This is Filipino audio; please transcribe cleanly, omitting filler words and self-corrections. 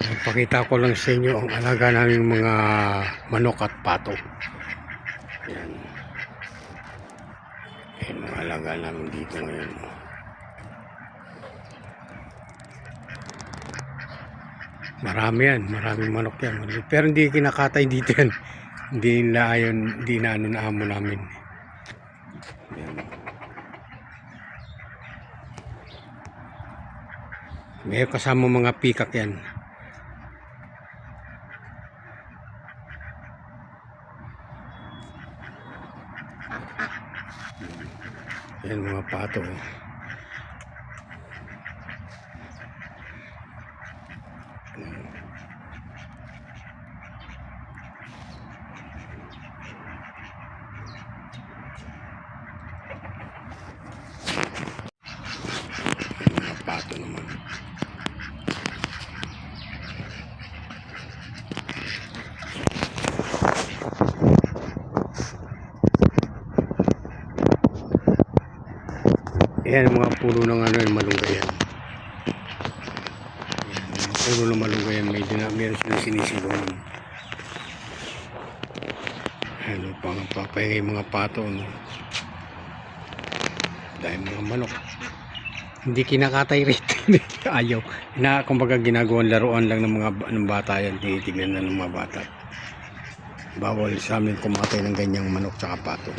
Pakita ko lang sa inyo ang alaga naming mga manok at pato. Ayan. Ayan mga alaga namin dito ngayon. Marami yan, maraming manok yan. Pero hindi kinakatay dito yan. Hindi na ayon, hindi na ano na amo namin. Ayan. May kasama mga pikak yan. Ayan mga pato. Mga pato naman. Ayan mga puno ng ano yung malunggayan. Ayan, puno ng malunggayan. Meron silang sinisigawan. Ano pang papayagay mga pato, no? Dahil mga manok hindi kinakatay rito. Ayaw na, kumbaga ginagawang laruan lang ng mga bata yan. Tinitignan na ng mga bata. Bawal sa amin kumatay ng ganyang manok tsaka pato.